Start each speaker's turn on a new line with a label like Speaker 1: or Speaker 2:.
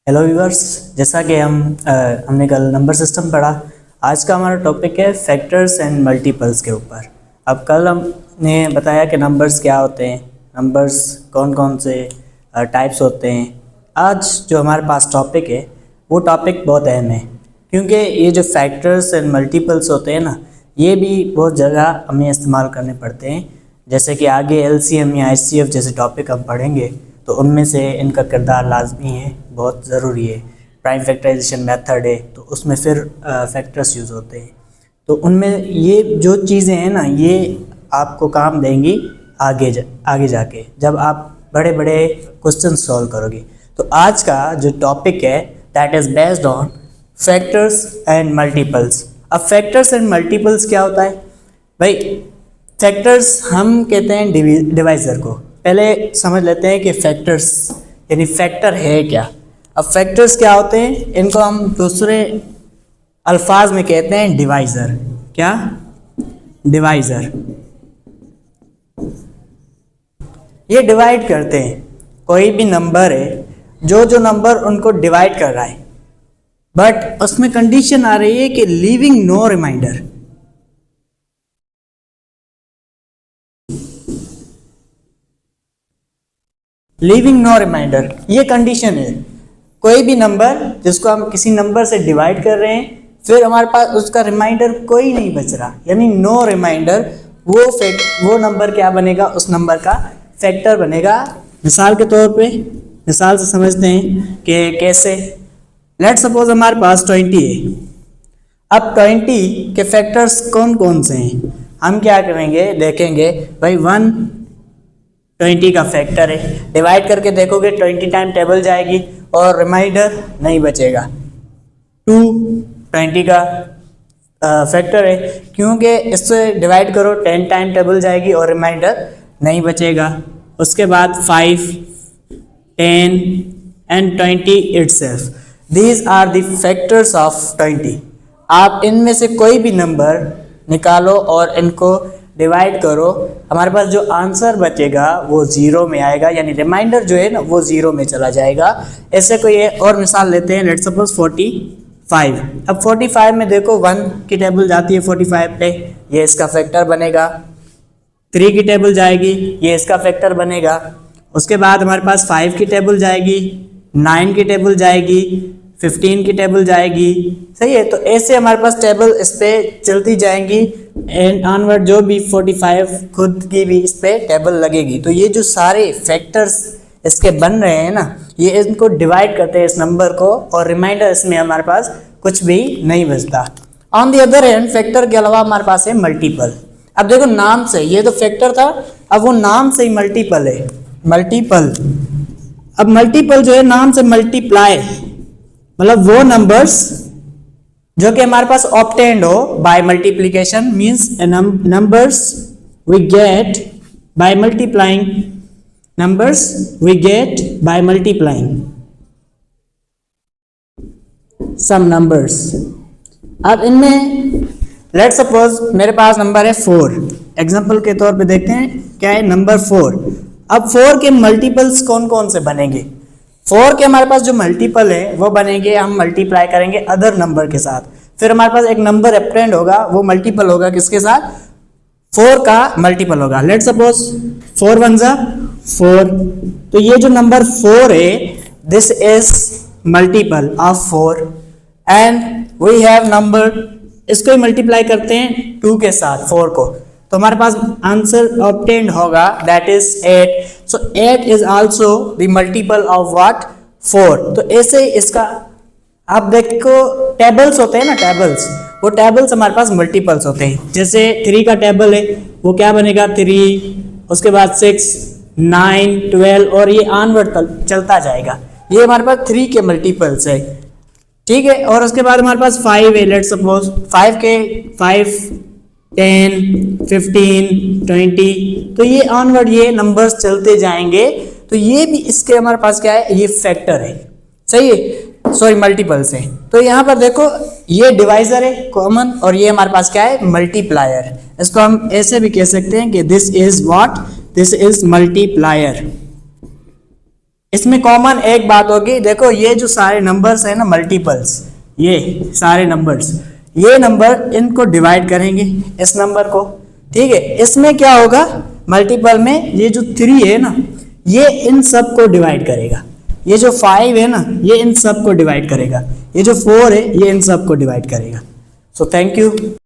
Speaker 1: Hello viewers, जैसा कि हमने कल नंबर सिस्टम पढ़ा। आज का हमारा टॉपिक है फैक्टर्स एंड मल्टीपल्स के ऊपर। अब कल हमने बताया कि नंबर्स क्या होते हैं, नंबर्स कौन कौन से टाइप्स होते हैं। आज जो हमारे पास टॉपिक है वो टॉपिक बहुत अहम है, क्योंकि ये जो फैक्टर्स एंड मल्टीपल्स होते हैं ना, ये भी बहुत जगह हमें इस्तेमाल करने पड़ते हैं। जैसे कि आगे एलसीएम या एचसीएफ जैसे टॉपिक हम पढ़ेंगे तो उनमें से इनका किरदार लाजमी है, बहुत ज़रूरी है। प्राइम फैक्टराइजेशन मेथड है तो उसमें फिर फैक्टर्स यूज़ होते हैं, तो उनमें ये जो चीज़ें हैं ना, ये आपको काम देंगी आगे जाके जब आप बड़े बड़े क्वेश्चन सॉल्व करोगे। तो आज का जो टॉपिक है that is based on factors and multiples. अब फैक्टर्स एंड मल्टीपल्स क्या होता है भाई? फैक्टर्स हम कहते हैं डिवाइज़र को। पहले समझ लेते हैं कि फैक्टर्स यानी फैक्टर है क्या। अब फैक्टर्स क्या होते हैं, इनको हम दूसरे अल्फाज में कहते हैं डिवाइज़र। क्या? डिवाइज़र। ये डिवाइड करते हैं, कोई भी नंबर है, जो नंबर उनको डिवाइड कर रहा है, बट उसमें कंडीशन आ रही है कि leaving no reminder. Leaving no reminder ये कंडीशन है। कोई भी नंबर जिसको हम किसी नंबर से डिवाइड कर रहे हैं, फिर हमारे पास उसका रिमाइंडर कोई नहीं बच रहा, यानी नो रिमाइंडर, वो नंबर क्या बनेगा? उस नंबर का फैक्टर बनेगा। मिसाल के तौर पे, मिसाल से समझते हैं कि कैसे। लेट्स सपोज हमारे पास 20 है। अब 20 के फैक्टर्स कौन कौन से हैं? हम क्या करेंगे, देखेंगे भाई 120 का फैक्टर है, डिवाइड करके देखोगे 20 टाइम टेबल जाएगी और रिमाइंडर नहीं बचेगा। 220 का फैक्टर है, क्योंकि इससे डिवाइड करो 10 टाइम टेबल जाएगी और रिमाइंडर नहीं बचेगा। उसके बाद 5, 10 and 20 itself, these are the factors of 20। आप इनमें से कोई भी नंबर निकालो और इनको डिवाइड करो, हमारे पास जो आंसर बचेगा वो ज़ीरो में आएगा, यानी रिमाइंडर जो है ना वो ज़ीरो में चला जाएगा। ऐसे कोई और मिसाल लेते हैं। Let's suppose 45। अब 45 में देखो 1 की टेबल जाती है 45 पे, ये इसका फैक्टर बनेगा। 3 की टेबल जाएगी, ये इसका फैक्टर बनेगा। उसके बाद हमारे पास 5 की टेबल जाएगी, 9 की टेबल जाएगी, 15 की टेबल जाएगी। सही है, तो ऐसे हमारे पास टेबल इस पर चलती जाएंगी एंड ऑनवर्ड जो भी 45 खुद की भी इस पर टेबल लगेगी। तो ये जो सारे फैक्टर्स इसके बन रहे हैं ना, ये इनको डिवाइड करते हैं इस नंबर को, और रिमाइंडर इसमें हमारे पास कुछ भी नहीं बचता। On the other hand, factor के अलावा हमारे पास है मल्टीपल। अब देखो नाम से, ये तो फैक्टर था, अब वो नाम से ही मल्टीपल है। मल्टीपल, अब मल्टीपल जो है नाम से मल्टीप्लाई, मतलब वो नंबर्स जो कि हमारे पास ऑब्टेन्ड हो by multiplication, means numbers we get by multiplying, numbers we get by multiplying some numbers. अब इनमें लेट सपोज मेरे पास नंबर है 4, एग्जांपल के तौर पे देखते हैं क्या है नंबर 4। अब 4 के मल्टीपल्स कौन कौन से बनेंगे? 4 के हमारे पास जो मल्टीपल है वो बनेंगे, हम मल्टीप्लाई करेंगे अदर नंबर के साथ। फिर हमारे पास एक नंबर अप्रेंड होगा, वो मल्टीपल होगा किसके साथ? 4 का मल्टीपल होगा। लेट सपोज 4 1 जा 4, तो ये जो नंबर 4 है this is multiple of 4 and we have number, इसको ही मल्टीप्लाई करते हैं 2 के साथ 4 को, तो हमारे पास आंसर ऑब्टेन्ड होगा that is 8। So 8 is also the multiple of what? 4। तो ऐसे इसका आप देखो टेबल्स होते हैं ना, टेबल्स, वो टेबल्स हमारे पास मल्टीपल्स होते हैं। जैसे 3 का टेबल है, वो क्या बनेगा? 3, उसके बाद 6, 9, 12 और ये ऑनवर्ड चलता जाएगा। ये हमारे पास 3 के मल्टीपल्स है, ठीक है। और उसके बाद हमारे पास 5 है। लेट सपोज 5 के 5, 10, 15, 20, तो ये ऑनवर्ड ये नंबर्स चलते जाएंगे। तो ये भी इसके हमारे पास क्या है? ये फैक्टर है, सही है, सॉरी मल्टीपल्स है। तो यहाँ पर देखो ये डिवाइजर है कॉमन, और ये हमारे पास क्या है? मल्टीप्लायर। इसको हम ऐसे भी कह सकते हैं कि this is what? This is multiplier. इसमें कॉमन एक बात होगी, देखो ये जो सारे नंबर्स है ना मल्टीपल्स, ये सारे नंबर्स, ये नंबर इनको डिवाइड करेंगे इस नंबर को, ठीक है। इसमें क्या होगा, मल्टीपल में ये जो 3 है ना ये इन सब को डिवाइड करेगा, ये जो 5 है ना ये इन सब को डिवाइड करेगा, ये जो 4 है ये इन सब को डिवाइड करेगा। So thank you.